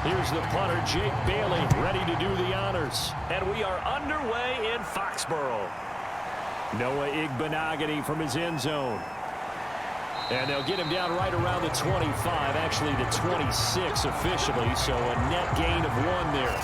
Here's the punter, Jake Bailey, ready to do the honors. And we are underway in Foxborough. Noah Igbenogany from his end zone. And they'll get him down right around the 25, actually the 26 officially, so a net gain of 1 there.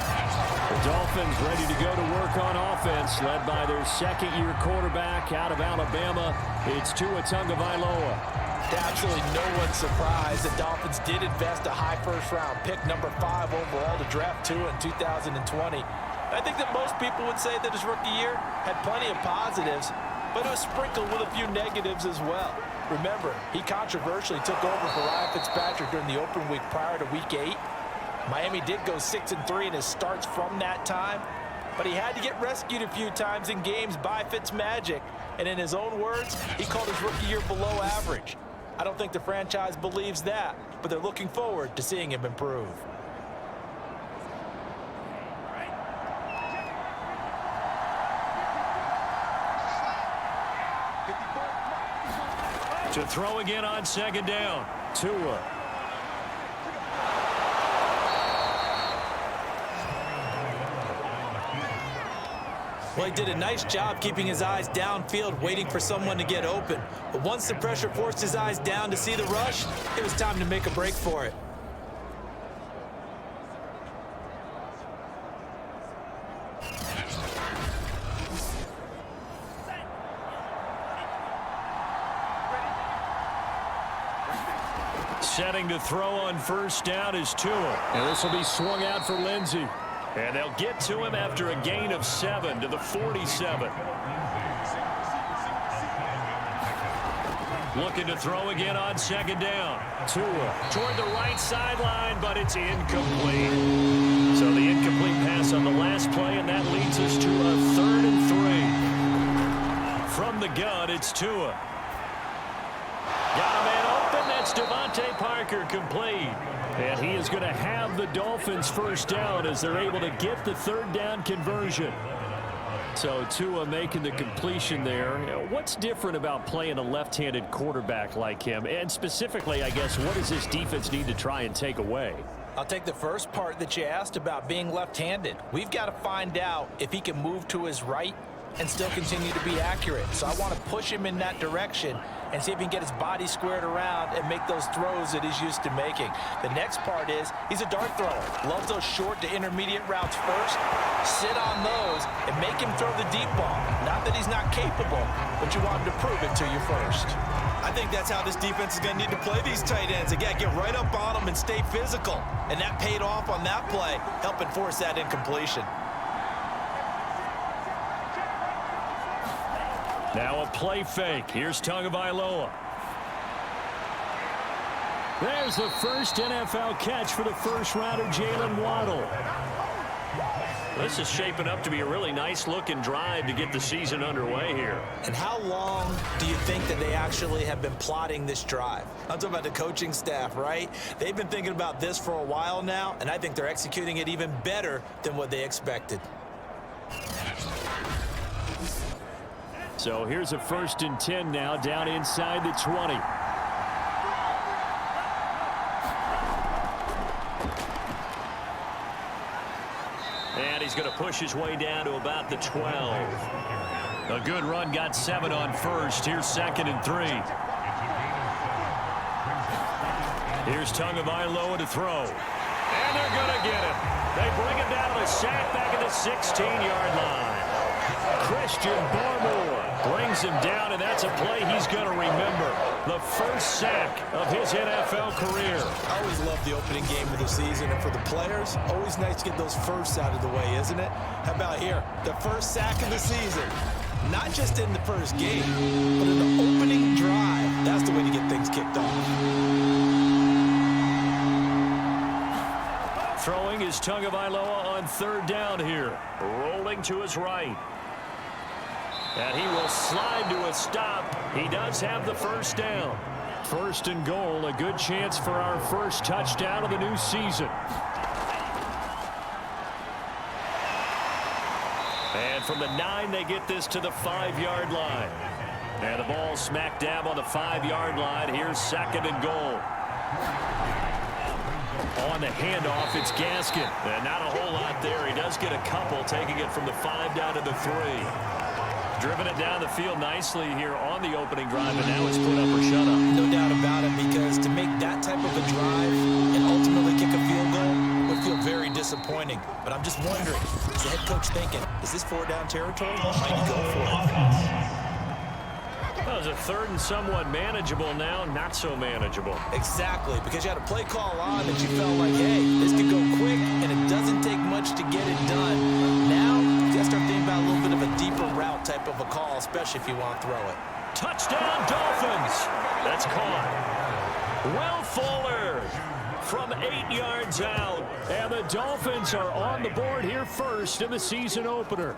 The Dolphins ready to go to work on offense, led by their second-year quarterback out of Alabama. It's Tua Tagovailoa. Absolutely no one's surprised the Dolphins did invest a high first-round pick, number 5 overall, to draft Tua in 2020. I think that most people would say that his rookie year had plenty of positives, but it was sprinkled with a few negatives as well. Remember, he controversially took over for Ryan Fitzpatrick during the open week prior to Week 8. Miami did go 6-3 in his starts from that time, but he had to get rescued a few times in games by Fitzmagic, and in his own words, he called his rookie year below average. I don't think the franchise believes that, but they're looking forward to seeing him improve. To throw again on second down. Tua. Well, he did a nice job keeping his eyes downfield, waiting for someone to get open. But once the pressure forced his eyes down to see the rush, it was time to make a break for it. Setting to throw on first down is Tua. And this will be swung out for Lindsey. And they'll get to him after a gain of 7 to the 47. Looking to throw again on second down. Tua toward the right sideline, but it's incomplete. So the incomplete pass on the last play, and that leads us to a 3rd and 3. From the gun, it's Tua. Got a man open. That's Devontae Parker complete. And he is going to have the Dolphins first down as they're able to get the 3rd down conversion. So Tua making the completion there. What's different about playing a left-handed quarterback like him? And specifically, I guess, what does this defense need to try and take away? I'll take the first part that you asked about being left-handed. We've got to find out if he can move to his right and still continue to be accurate. So I want to push him in that direction and see if he can get his body squared around and make those throws that he's used to making. The next part is he's a dart thrower. Loves those short to intermediate routes first. Sit on those and make him throw the deep ball. Not that he's not capable, but you want him to prove it to you first. I think that's how this defense is going to need to play these tight ends. Again, get right up on them and stay physical. And that paid off on that play, helping force that incompletion. Now a play fake. Here's Tagovailoa. There's the first NFL catch for the first rounder, Jalen Waddle. This is shaping up to be a really nice-looking drive to get the season underway here. And how long do you think that they actually have been plotting this drive? I'm talking about the coaching staff, right? They've been thinking about this for a while now, and I think they're executing it even better than what they expected. So here's a 1st and 10 now, down inside the 20. And he's going to push his way down to about the 12. A good run, got 7 on first. Here's 2nd and 3. Here's Tagovailoa to throw. And they're going to get him. They bring him down to a sack back at the 16-yard line. Christian Barmore brings him down, and that's a play he's going to remember. The first sack of his NFL career. I always love the opening game of the season, and for the players, always nice to get those firsts out of the way, isn't it? How about here? The first sack of the season. Not just in the first game, but in the opening drive. That's the way to get things kicked off. Throwing is Tagovailoa on 3rd down here. Rolling to his right. And he will slide to a stop. He does have the first down. 1st and goal, a good chance for our first touchdown of the new season. And from the 9, they get this to the 5-yard line. And the ball smack dab on the 5-yard line. Here's 2nd and goal. On the handoff, it's Gaskin. And not a whole lot there. He does get a couple, taking it from the 5 down to the 3. Driven it down the field nicely here on the opening drive, and now it's put up or shut up. No doubt about it, because to make that type of a drive and ultimately kick a field goal would feel very disappointing. But I'm just wondering, is the head coach thinking, is this 4-down territory? Might he go for it? Well, it's a 3rd and somewhat manageable now, not so manageable. Exactly, because you had a play call on that you felt like, hey, this could go quick, and it doesn't take much to get it done. Now, you got to start thinking about a little bit of a deeper route type of a call, especially if you want to throw it. Touchdown, Dolphins! That's caught. Will Fuller from 8 yards out, and the Dolphins are on the board here first in the season opener.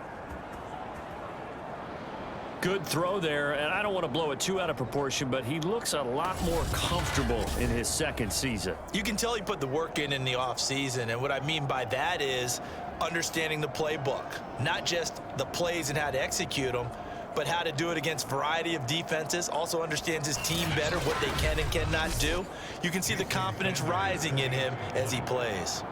Good throw there, and I don't want to blow it too out of proportion, but he looks a lot more comfortable in his 2nd season. You can tell he put the work in the offseason, and what I mean by that is understanding the playbook. Not just the plays and how to execute them, but how to do it against a variety of defenses. Also understands his team better, what they can and cannot do. You can see the confidence rising in him as he plays.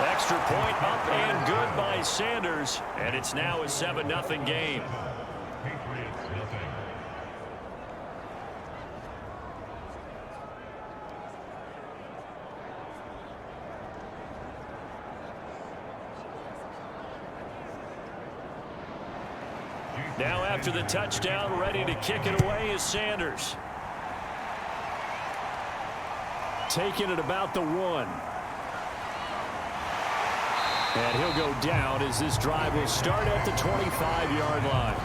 Extra point up and good by Sanders, and it's now a 7-0 game. Now after the touchdown, ready to kick it away is Sanders. Taking it about the 1. And he'll go down as this drive will start at the 25-yard line.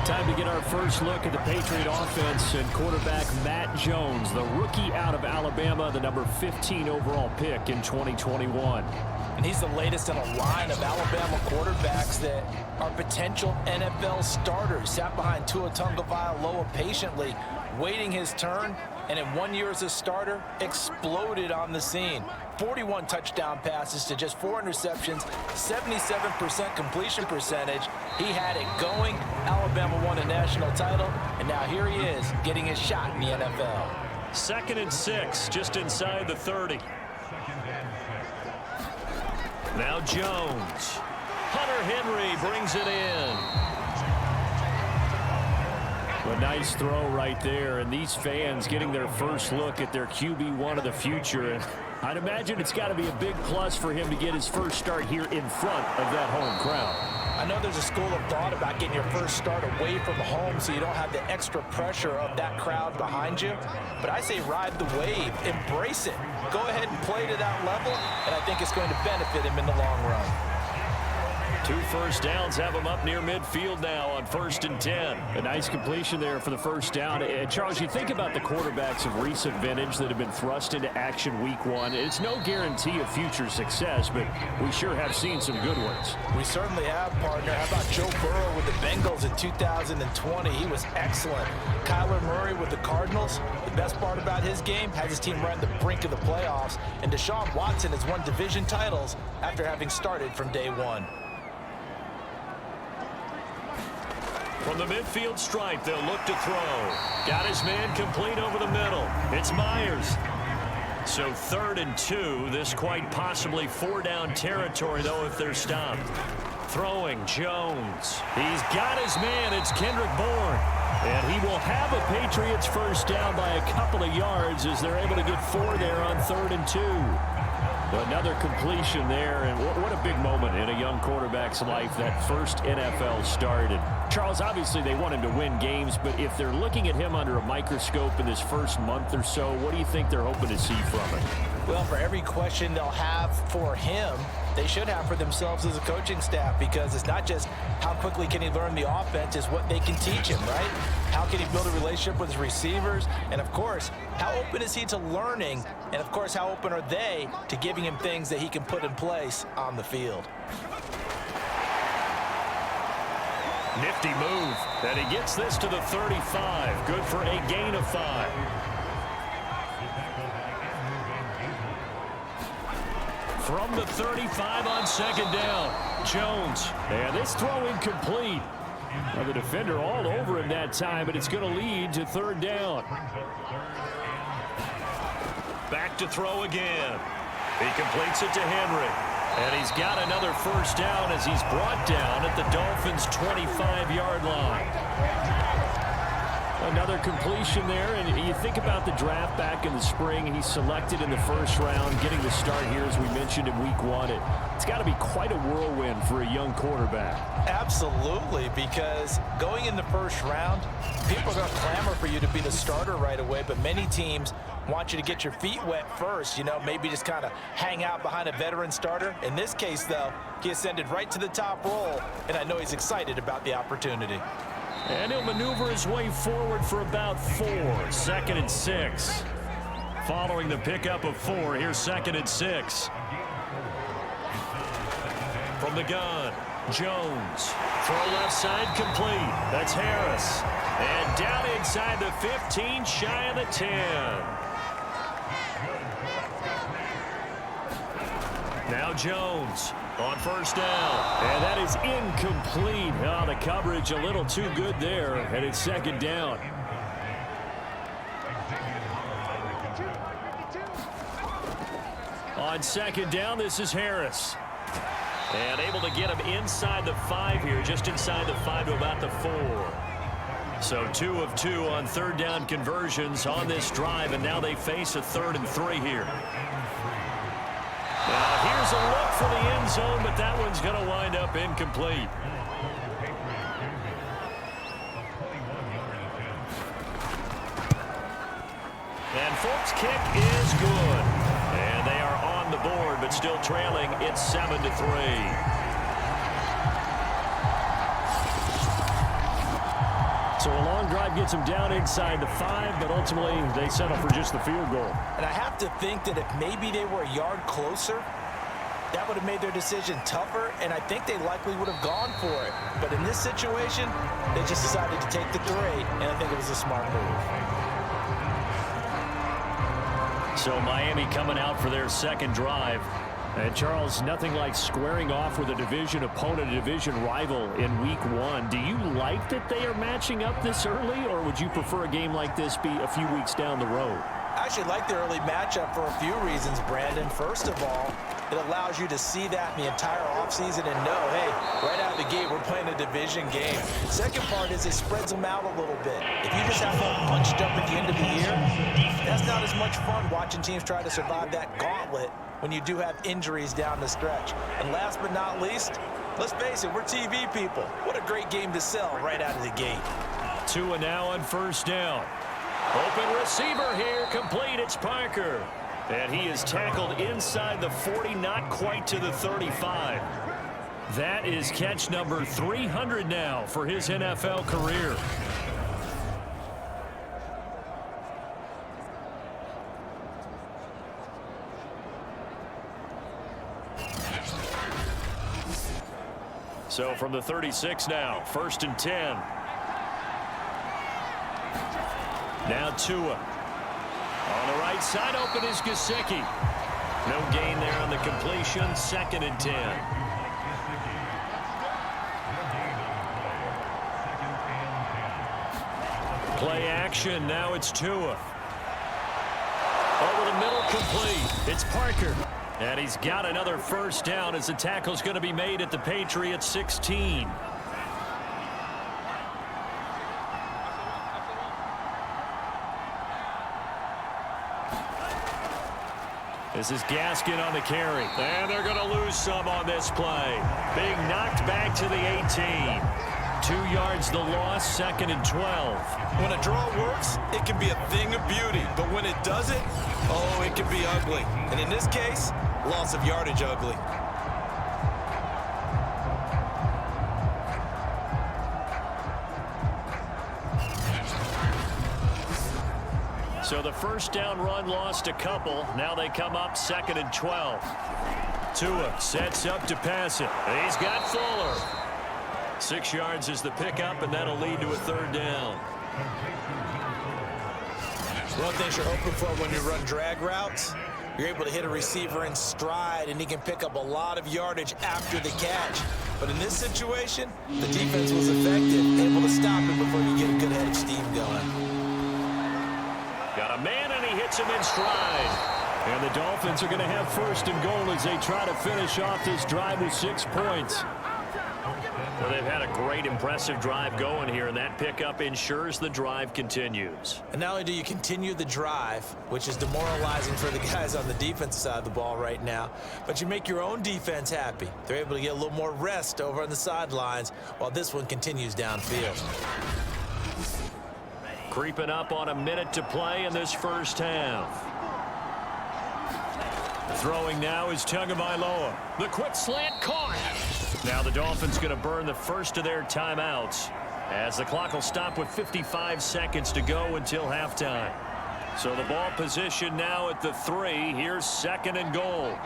Time to get our first look at the Patriot offense and quarterback Matt Jones, the rookie out of Alabama, the number 15 overall pick in 2021. And he's the latest in a line of Alabama quarterbacks that are potential NFL starters. Sat behind Tua Tagovailoa patiently, waiting his turn, and in 1 year as a starter, exploded on the scene. 41 touchdown passes to just 4 interceptions, 77% completion percentage. He had it going. Alabama won a national title, and now here he is getting his shot in the NFL. 2nd and 6, just inside the 30. Now Jones. Hunter Henry brings it in. A nice throw right there, and these fans getting their first look at their QB1 of the future. And I'd imagine it's got to be a big plus for him to get his first start here in front of that home crowd. I know there's a school of thought about getting your first start away from home so you don't have the extra pressure of that crowd behind you. But I say ride the wave, embrace it. Go ahead and play to that level, and I think it's going to benefit him in the long run. 2 first downs have him up near midfield now on 1st and 10. A nice completion there for the first down. And Charles, you think about the quarterbacks of recent vintage that have been thrust into action week 1. It's no guarantee of future success, but we sure have seen some good ones. We certainly have, partner. How about Joe Burrow with the Bengals in 2020? He was excellent. Kyler Murray with the Cardinals. The best part about his game, has his team right on the brink of the playoffs. And Deshaun Watson has won division titles after having started from day 1. From the midfield stripe, they'll look to throw. Got his man complete over the middle. It's Myers. So 3rd and 2. This quite possibly 4-down territory, though, if they're stopped. Throwing, Jones. He's got his man. It's Kendrick Bourne. And he will have a Patriots first down by a couple of yards as they're able to get 4 there on 3rd and 2. Another completion there, and what a big moment in a young quarterback's life, that first NFL start. And Charles, obviously they want him to win games, but if they're looking at him under a microscope in this first month or so, what do you think they're hoping to see from him? Well, for every question they'll have for him, they should have for themselves as a coaching staff, because it's not just how quickly can he learn the offense, it's what they can teach him, right? How can he build a relationship with his receivers? And, of course, how open is he to learning? And, of course, how open are they to giving him things that he can put in place on the field? Nifty move. And he gets this to the 35. Good for a gain of 5. From the 35 on 2nd down, Jones. And this throw incomplete. Well, the defender all over him that time, but it's going to lead to third down. Back to throw again. He completes it to Henry. And he's got another first down as he's brought down at the Dolphins' 25-yard line. Another completion there, and you think about the draft back in the spring. He's selected in the first round, getting the start here, as we mentioned, in week 1. It's got to be quite a whirlwind for a young quarterback. Absolutely, because going in the first round, people are going to clamor for you to be the starter right away, but many teams want you to get your feet wet first, maybe just kind of hang out behind a veteran starter. In this case, though, he ascended right to the top role, and I know he's excited about the opportunity. And he'll maneuver his way forward for about 4. 2nd and 6. Following the pickup of 4, here's 2nd and 6. From the gun, Jones. Throw left side complete. That's Harris. And down inside the 15, shy of the 10. Now Jones on first down. And that is incomplete. Oh, the coverage a little too good there. And it's 2nd down. On 2nd down, this is Harris. And able to get him inside the 5 here, just inside the 5 to about the 4. So 2 of 2 on 3rd down conversions on this drive, and now they face a 3rd and 3 here. Now here's a look for the end zone, but that one's going to wind up incomplete. And Folks' kick is good. And they are on the board, but still trailing. It's 7-3. So a long drive gets them down inside the 5, but ultimately they settle for just the field goal. And I have to think that if maybe they were a yard closer, that would have made their decision tougher, and I think they likely would have gone for it. But in this situation, they just decided to take the 3, and I think it was a smart move. So Miami coming out for their 2nd drive. And Charles, nothing like squaring off with a division opponent, a division rival in week 1. Do you like that they are matching up this early, or would you prefer a game like this be a few weeks down the road? I actually like the early matchup for a few reasons, Brandon. First of all, it allows you to see that in the entire offseason and know, hey, right out of the gate, we're playing a division game. Second part is it spreads them out a little bit. If you just have one punched up at the end of the year, that's not as much fun watching teams try to survive that gauntlet when you do have injuries down the stretch. And last but not least, let's face it, we're TV people. What a great game to sell right out of the gate. Tua now on first down. Open receiver here, complete, it's Parker. And he is tackled inside the 40, not quite to the 35. That is catch number 300 now for his NFL career. So from the 36 now, 1st and 10. Now Tua. On the right side, open is Gesicki. No gain there on the completion. 2nd and 10. Play action. Now it's Tua. Over the middle, complete. It's Parker. And he's got another first down as the tackle's going to be made at the Patriots 16. This is Gaskin on the carry. And they're going to lose some on this play. Being knocked back to the 18. 2 yards the loss, 2nd and 12. When a draw works, it can be a thing of beauty. But when it doesn't, oh, it can be ugly. And in this case, loss of yardage ugly. So the first down run lost a couple. Now they come up 2nd and 12. Tua sets up to pass it. He's got Fuller. 6 yards is the pickup, and that'll lead to a 3rd down. One thing you're hoping for when you run drag routes, You're able to hit a receiver in stride, and he can pick up a lot of yardage after the catch. But in this situation, the defense was effective, able to stop it before you get a good head of steam going. Got a man, and he hits him in stride. And the Dolphins are going to have first and goal as they try to finish off this drive with 6 points. Well, they've had a great, impressive drive going here, and that pickup ensures the drive continues. And not only do you continue the drive, which is demoralizing for the guys on the defensive side of the ball right now, but you make your own defense happy. They're able to get a little more rest over on the sidelines while this one continues downfield. Creeping up on a minute to play in this first half. Throwing now is Tagovailoa. The quick slant caught. Now the Dolphins going to burn the first of their timeouts as the clock will stop with 55 seconds to go until halftime. So the ball position now at the 3. Here's second and goal.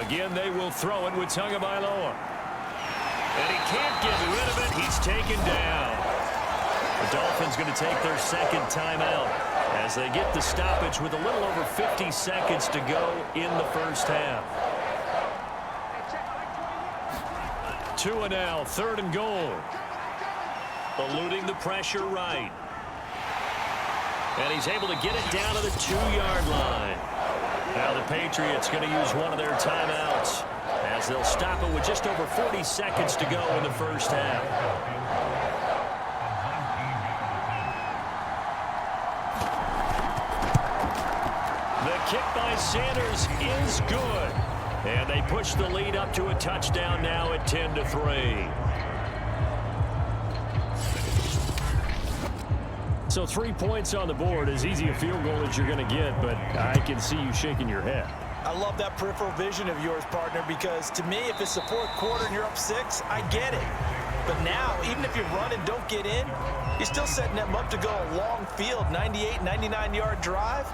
Again, they will throw it with Tagovailoa. And he can't get rid of it. He's taken down. The Dolphins going to take their second timeout as they get the stoppage with a little over 50 seconds to go in the first half. 2 and now, third and goal. Eluding the pressure right. And he's able to get it down to the 2-yard line. Now the Patriots going to use one of their timeouts as they'll stop it with just over 40 seconds to go in the first half. Kick by Sanders is good. And they push the lead up to a touchdown now at 10-3. So 3 points on the board, as easy a field goal as you're going to get, but I can see you shaking your head. I love that peripheral vision of yours, partner, because to me, if it's the fourth quarter and you're up 6, I get it. But now, even if you run and don't get in, you're still setting them up to go a long field, 98, 99-yard drive.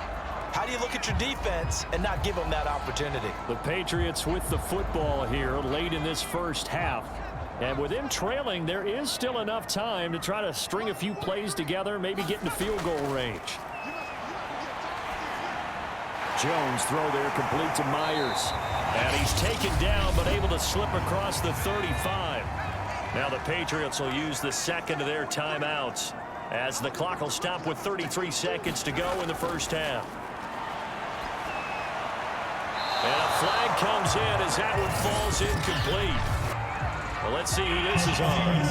How do you look at your defense and not give them that opportunity? The Patriots with the football here late in this first half. And with them trailing, there is still enough time to try to string a few plays together, maybe get into field goal range. Jones throw there complete to Myers. And he's taken down but able to slip across the 35. Now the Patriots will use the second of their timeouts as the clock will stop with 33 seconds to go in the first half. And a flag comes in as that one falls incomplete. Well, let's see who this is on.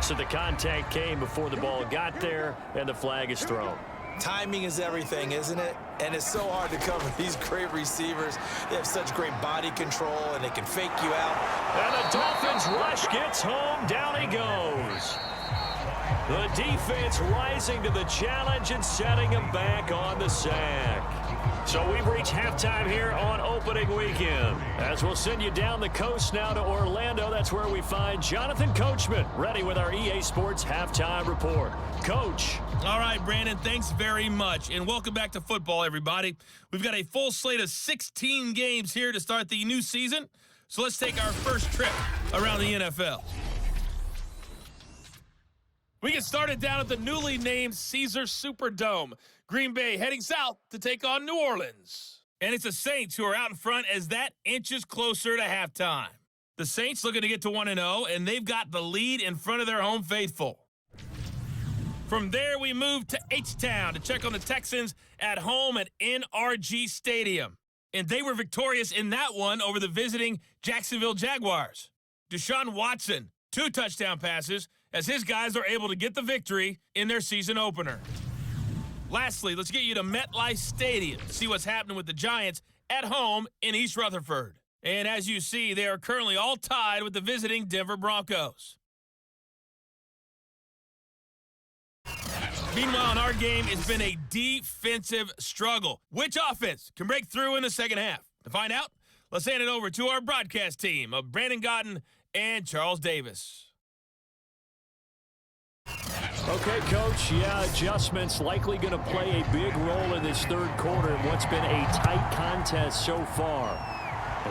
So the contact came before the ball got there, and the flag is thrown. Timing is everything, isn't it? And it's so hard to cover these great receivers. They have such great body control, and they can fake you out. And the Dolphins rush gets home. Down he goes. The defense rising to the challenge and setting him back on the sack. So we've reached halftime here on opening weekend. As we'll send you down the coast now to Orlando. That's where we find Jonathan Coachman ready with our EA Sports halftime report. Coach. All right, Brandon, thanks very much. And welcome back to football, everybody. We've got a full slate of 16 games here to start the new season. So let's take our first trip around the NFL. We get started down at the newly named Caesars Superdome. Green Bay heading south to take on New Orleans. And it's the Saints who are out in front as that inches closer to halftime. The Saints looking to get to 1-0, and they've got the lead in front of their home faithful. From there, we move to H-Town to check on the Texans at home at NRG Stadium. And they were victorious in that one over the visiting Jacksonville Jaguars. Deshaun Watson, 2 touchdown passes, as his guys are able to get the victory in their season opener. Lastly, let's get you to MetLife Stadium to see what's happening with the Giants at home in East Rutherford. And as you see, they are currently all tied with the visiting Denver Broncos. Meanwhile, in our game, it's been a defensive struggle. Which offense can break through in the second half? To find out, let's hand it over to our broadcast team of Brandon Godden and Charles Davis. Okay, Coach, yeah, adjustments likely going to play a big role in this third quarter in what's been a tight contest so far.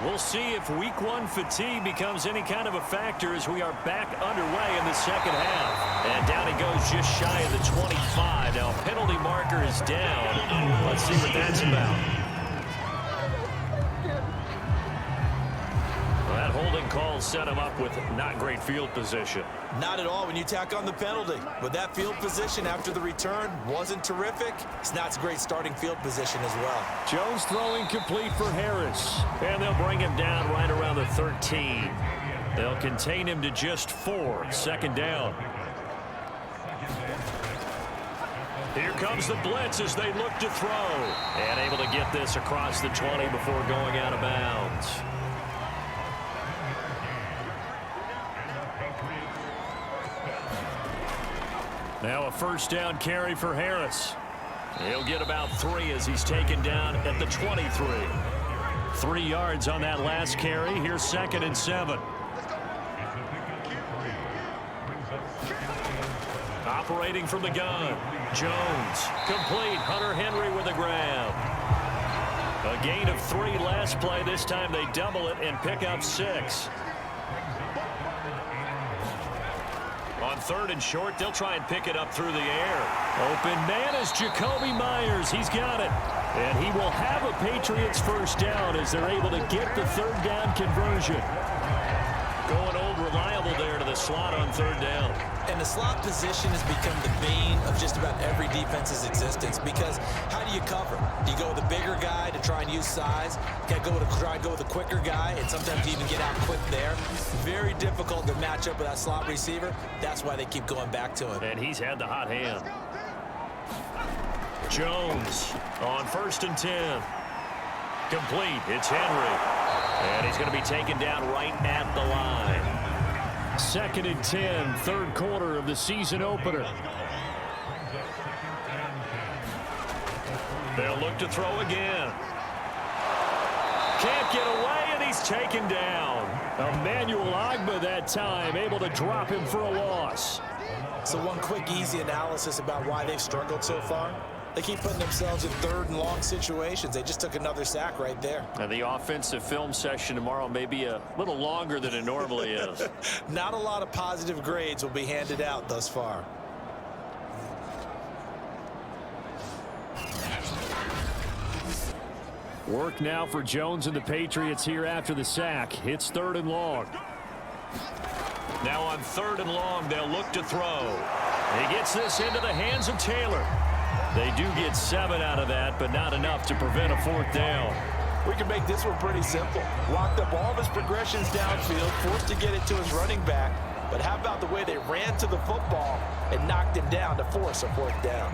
We'll see if week one fatigue becomes any kind of a factor as we are back underway in the second half. And down he goes just shy of the 25. Now penalty marker is down. Let's see what that's about. Well, that holding call set him up with not great field position. Not at all when you tack on the penalty. But that field position after the return wasn't terrific. It's not a great starting field position as well. Jones throwing complete for Harris. And they'll bring him down right around the 13. They'll contain him to just 4. Second down. Here comes the blitz as they look to throw. And able to get this across the 20 before going out of bounds. Now a first down carry for Harris. He'll get about 3 as he's taken down at the 23. 3 yards on that last carry. Here's 2nd and 7. Operating from the gun. Jones. Complete. Hunter Henry with a grab. A gain of 3 last play. This time they double it and pick up 6. On 3rd and short, they'll try and pick it up through the air. Open man is Jacoby Myers. He's got it. And he will have a Patriots first down as they're able to get the 3rd down conversion. Going old reliable there to the slot on 3rd down. And the slot position has become the bane of just about every defense's existence because how do you cover? Do you go with a bigger guy to try and use size? You got to try and go with a quicker guy, and sometimes you even get out quick there. Very difficult to match up with that slot receiver. That's why they keep going back to him. And he's had the hot hand. Jones on 1st and 10. Complete. It's Henry. And he's going to be taken down right at the line. 2nd and 10, 3rd quarter of the season opener. They'll look to throw again. Can't get away, and he's taken down. Emmanuel Ogbah that time, able to drop him for a loss. So one quick, easy analysis about why they've struggled so far. They keep putting themselves in 3rd and long situations. They just took another sack right there. And the offensive film session tomorrow may be a little longer than it normally is. Not a lot of positive grades will be handed out thus far. Work now for Jones and the Patriots here after the sack. It's 3rd and long. Now on 3rd and long, they'll look to throw. He gets this into the hands of Taylor. They do get 7 out of that, but not enough to prevent a 4th down. We can make this one pretty simple. Locked up all of his progressions downfield, forced to get it to his running back. But how about the way they ran to the football and knocked him down to force a 4th down?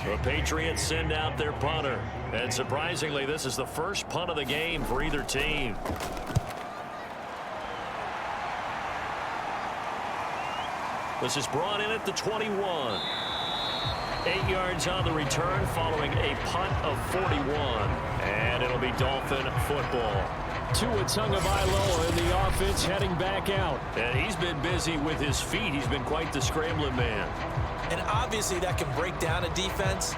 The Patriots send out their punter. And surprisingly, this is the first punt of the game for either team. This is brought in at the 21. 8 yards on the return following a punt of 41. And it'll be Dolphin football. Tua Tagovailoa in the offense heading back out. And he's been busy with his feet. He's been quite the scrambling man. And obviously that can break down a defense.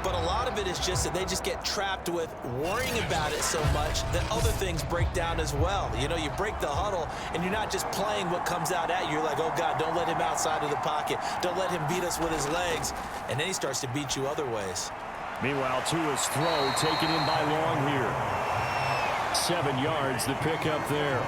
But a lot of it is just that they just get trapped with worrying about it so much that other things break down as well. You know, you break the huddle, and you're not just playing what comes out at you. You're like, oh, God, don't let him outside of the pocket. Don't let him beat us with his legs. And then he starts to beat you other ways. Meanwhile, Tua's throw taken in by Long here. 7 yards, the pickup there.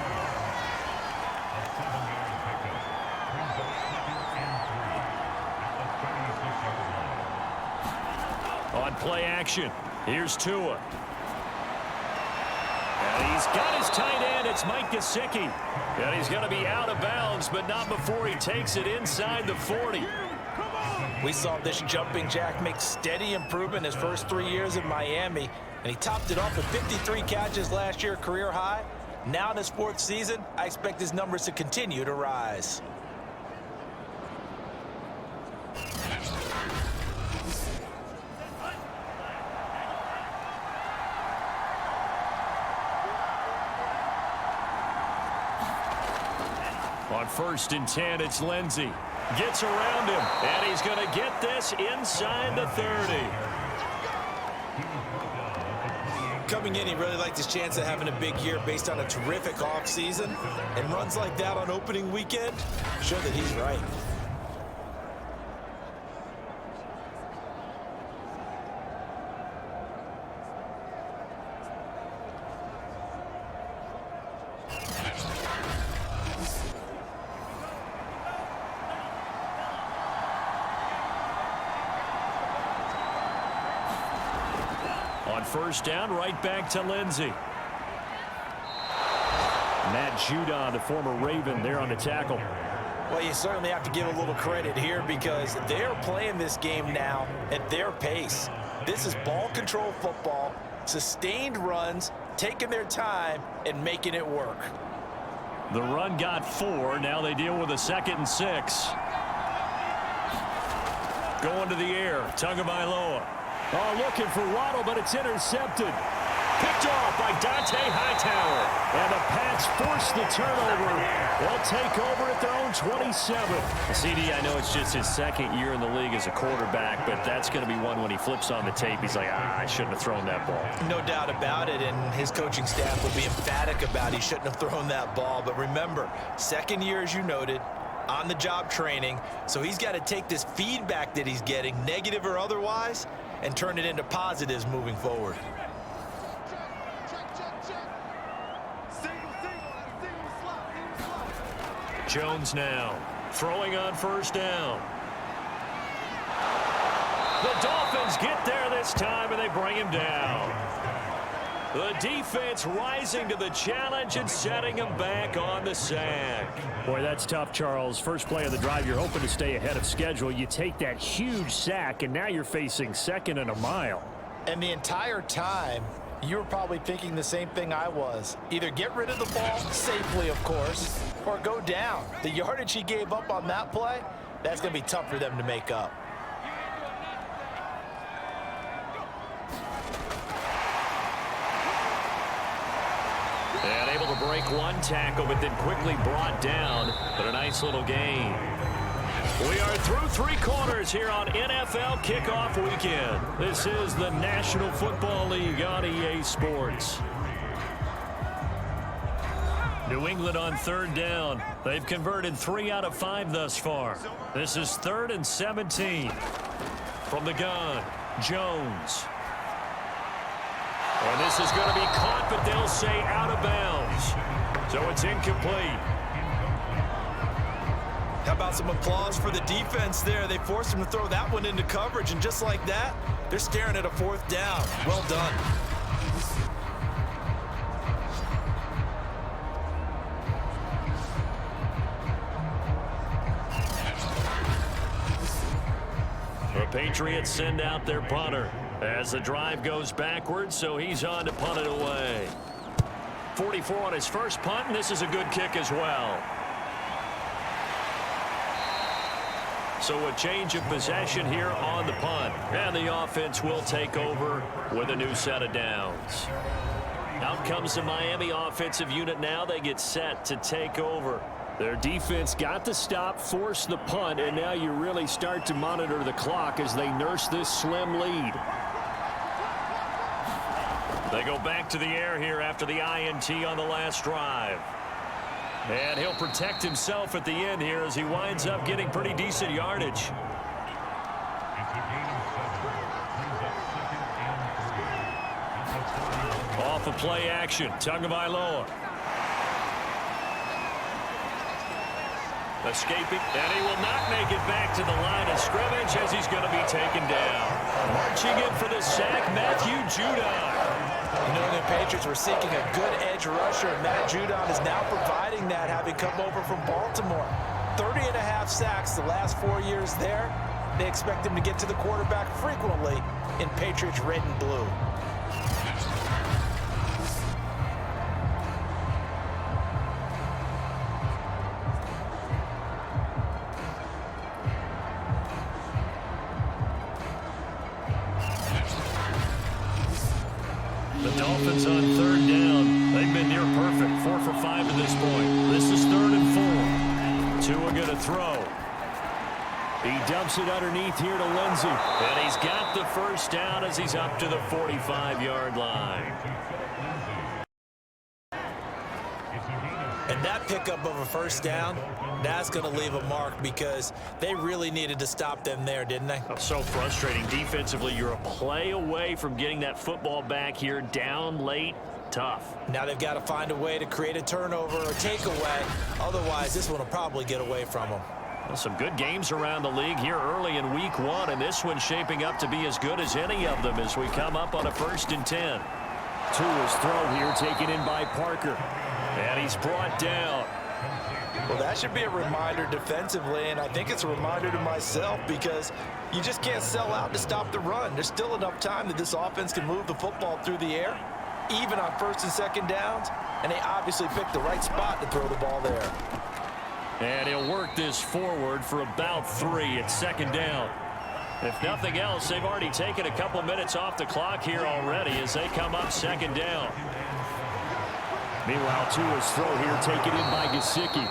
On play action, here's Tua. And he's got his tight end. It's Mike Gesicki. And he's going to be out of bounds, but not before he takes it inside the 40. We saw this jumping jack make steady improvement his first 3 years in Miami. And he topped it off with 53 catches last year, career high. Now in his 4th season, I expect his numbers to continue to rise. On 1st and 10, it's Lindsey. Gets around him, and he's going to get this inside the 30. Coming in, he really liked his chance of having a big year based on a terrific offseason, and runs like that on opening weekend show that he's right. On first down, right back to Lindsey. Matt Judon, the former Raven, there on the tackle. Well, you certainly have to give a little credit here because they're playing this game now at their pace. This is ball control football, sustained runs, taking their time and making it work. The run got 4. Now they deal with a 2nd and 6. Going to the air, Tagovailoa. Oh, looking for Waddle, but it's intercepted. Picked off by Dante Hightower. And the Pats force the turnover. They'll take over at their own 27. CD, I know it's just his 2nd year in the league as a quarterback, but that's going to be one when he flips on the tape. He's like, I shouldn't have thrown that ball. No doubt about it, and his coaching staff will be emphatic about he shouldn't have thrown that ball. But remember, 2nd year, as you noted, on-the-job training, so he's got to take this feedback that he's getting, negative or otherwise, and turn it into positives moving forward. Jones now throwing on first down. The Dolphins get there this time, and they bring him down. The defense rising to the challenge and setting him back on the sack. Boy, that's tough, Charles. First play of the drive, you're hoping to stay ahead of schedule. You take that huge sack, and now you're facing 2nd and a mile. And the entire time, you were probably thinking the same thing I was. Either get rid of the ball, safely, of course, or go down. The yardage he gave up on that play, that's going to be tough for them to make up. And able to break one tackle, but then quickly brought down. But a nice little gain. We are through 3 quarters here on NFL Kickoff Weekend. This is the National Football League on EA Sports. New England on 3rd down. They've converted 3 out of 5 thus far. This is 3rd and 17. From the gun, Jones. And this is going to be caught, but they'll say out of bounds. So it's incomplete. How about some applause for the defense there? They forced him to throw that one into coverage, and just like that, they're staring at a 4th down. Well done. The Patriots send out their punter as the drive goes backwards, so he's on to punt it away. 44 on his first punt, and this is a good kick as well. So a change of possession here on the punt, and the offense will take over with a new set of downs. Out comes the Miami offensive unit now. They get set to take over. Their defense got the stop, forced the punt, and now you really start to monitor the clock as they nurse this slim lead. They go back to the air here after the INT on the last drive. And he'll protect himself at the end here as he winds up getting pretty decent yardage. Off of play action, Tagovailoa. Escaping, and he will not make it back to the line of scrimmage as he's going to be taken down. Marching in for the sack, Matthew Judon. The New England Patriots were seeking a good edge rusher, and Matt Judon is now providing that, having come over from Baltimore. 30.5 sacks the last 4 years there. They expect him to get to the quarterback frequently in Patriots red and blue. The Dolphins on 3rd down. They've been near perfect. 4 for 5 at this point. This is 3rd and 4. Tua going to throw. He dumps it underneath here to Lindsey. And he's got the first down as he's up to the 45-yard line. And that pickup of a first down, that's going to leave a mark because they really needed to stop them there, didn't they? So frustrating defensively. You're a play away from getting that football back here down late. Tough. Now they've got to find a way to create a turnover or takeaway. Otherwise, this one will probably get away from them. Well, some good games around the league here early in week 1, and this one's shaping up to be as good as any of them as we come up on a 1st and 10. Tua's throw here taken in by Parker. And he's brought down. Well, that should be a reminder defensively, and I think it's a reminder to myself because you just can't sell out to stop the run. There's still enough time that this offense can move the football through the air, even on 1st and 2nd downs, and they obviously picked the right spot to throw the ball there. And he'll work this forward for about 3 at 2nd down. If nothing else, they've already taken a couple minutes off the clock here already as they come up 2nd down. Meanwhile, Tua's throw here taken in by Gesicki.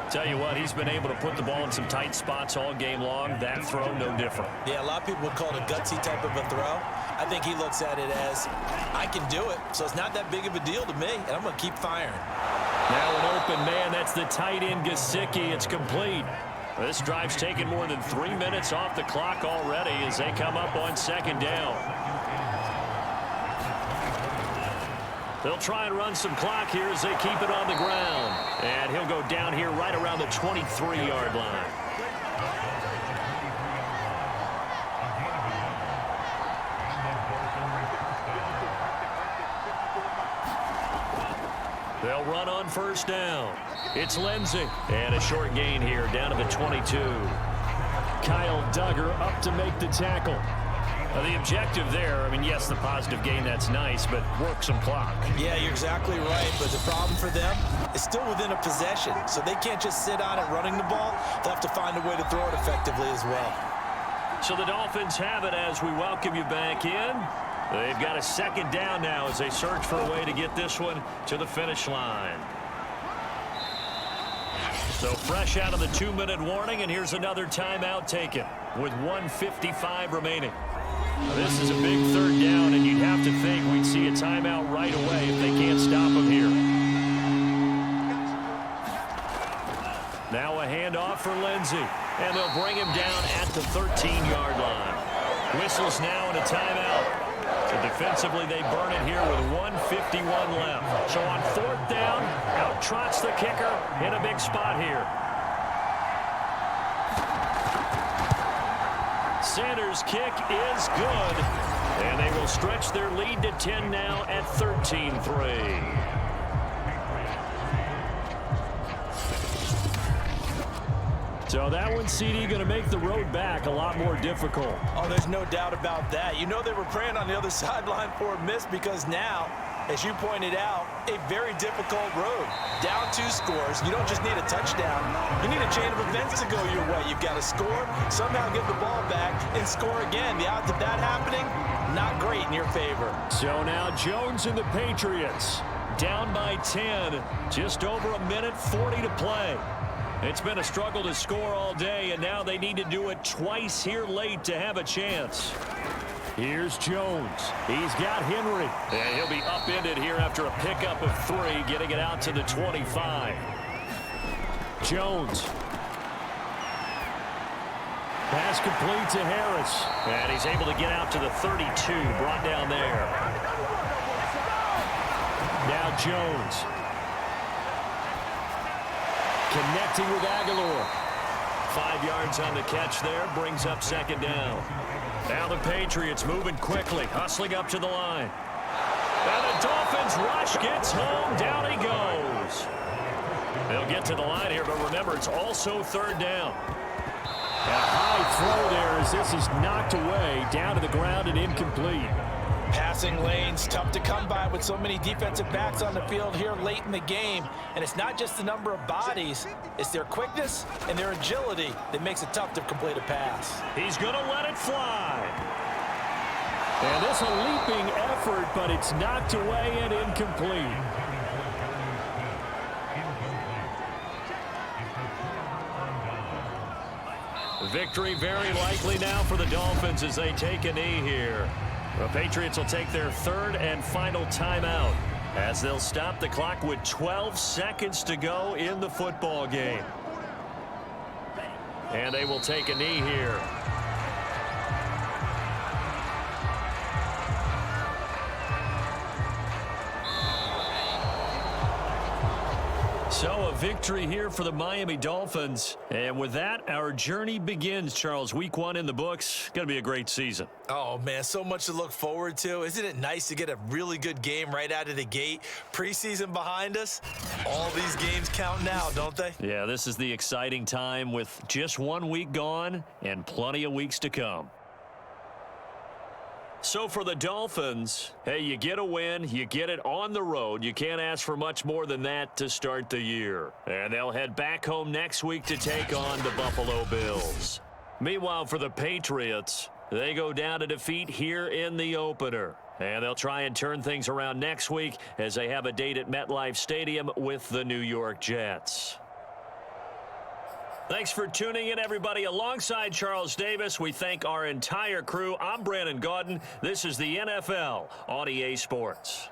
Tell you what, he's been able to put the ball in some tight spots all game long. That throw, no different. Yeah, a lot of people would call it a gutsy type of a throw. I think he looks at it as, I can do it, so it's not that big of a deal to me, and I'm going to keep firing. Now an open man, that's the tight end Gesicki. It's complete. This drive's taken more than 3 minutes off the clock already as they come up on 2nd down. They'll try and run some clock here as they keep it on the ground. And he'll go down here right around the 23-yard line. They'll run on 1st down. It's Lindsey. And a short gain here down to the 22. Kyle Duggar up to make the tackle. The objective there, I mean, yes, the positive gain, that's nice, but work some clock. Yeah, you're exactly right, but the problem for them is still within a possession, so they can't just sit on it running the ball. They'll have to find a way to throw it effectively as well. So the Dolphins have it as we welcome you back in. They've got a 2nd down now as they search for a way to get this one to the finish line. So fresh out of the 2-minute warning, and here's another timeout taken with 1:55 remaining. This is a big 3rd down, and you'd have to think we'd see a timeout right away if they can't stop him here. Now a handoff for Lindsey, and they'll bring him down at the 13-yard line. Whistles now and a timeout. So defensively, they burn it here with 1:51 left. So on 4th down, out trots the kicker in a big spot here. Sanders' kick is good, and they will stretch their lead to 10 now at 13-3. So that one, CD, going to make the road back a lot more difficult. Oh, there's no doubt about that. You know they were praying on the other sideline for a miss because now, as you pointed out, a very difficult road. Down 2 scores. You don't just need a touchdown. You need a chain of events to go your way. You've got to score, somehow get the ball back, and score again. The odds of that happening, not great in your favor. So now Jones and the Patriots down by 10. Just over 1:40 to play. It's been a struggle to score all day, and now they need to do it twice here late to have a chance. Here's Jones. He's got Henry. And he'll be upended here after a pickup of 3, getting it out to the 25. Jones. Pass complete to Harris. And he's able to get out to the 32, brought down there. Now Jones. Connecting with Aguilar. 5 yards on the catch there, brings up 2nd down. Now the Patriots moving quickly, hustling up to the line. And the Dolphins rush, gets home, down he goes. They'll get to the line here, but remember, it's also 3rd down. A high throw there as this is knocked away, down to the ground and incomplete. Passing lanes, tough to come by with so many defensive backs on the field here late in the game. And it's not just the number of bodies, it's their quickness and their agility that makes it tough to complete a pass. He's going to let it fly. And this a leaping effort, but it's knocked away and incomplete. Victory very likely now for the Dolphins as they take a knee here. The Patriots will take their third and final timeout as they'll stop the clock with 12 seconds to go in the football game. And they will take a knee here. So a victory here for the Miami Dolphins. And with that, our journey begins, Charles. Week 1 in the books. Going to be a great season. Oh, man, so much to look forward to. Isn't it nice to get a really good game right out of the gate? Preseason behind us. All these games count now, don't they? Yeah, this is the exciting time with just 1 week gone and plenty of weeks to come. So for the Dolphins, hey, you get a win, you get it on the road. You can't ask for much more than that to start the year. And they'll head back home next week to take on the Buffalo Bills. Meanwhile, for the Patriots, they go down to defeat here in the opener. And they'll try and turn things around next week as they have a date at MetLife Stadium with the New York Jets. Thanks for tuning in, everybody. Alongside Charles Davis, we thank our entire crew. I'm Brandon Gaudin. This is the NFL on EA Sports.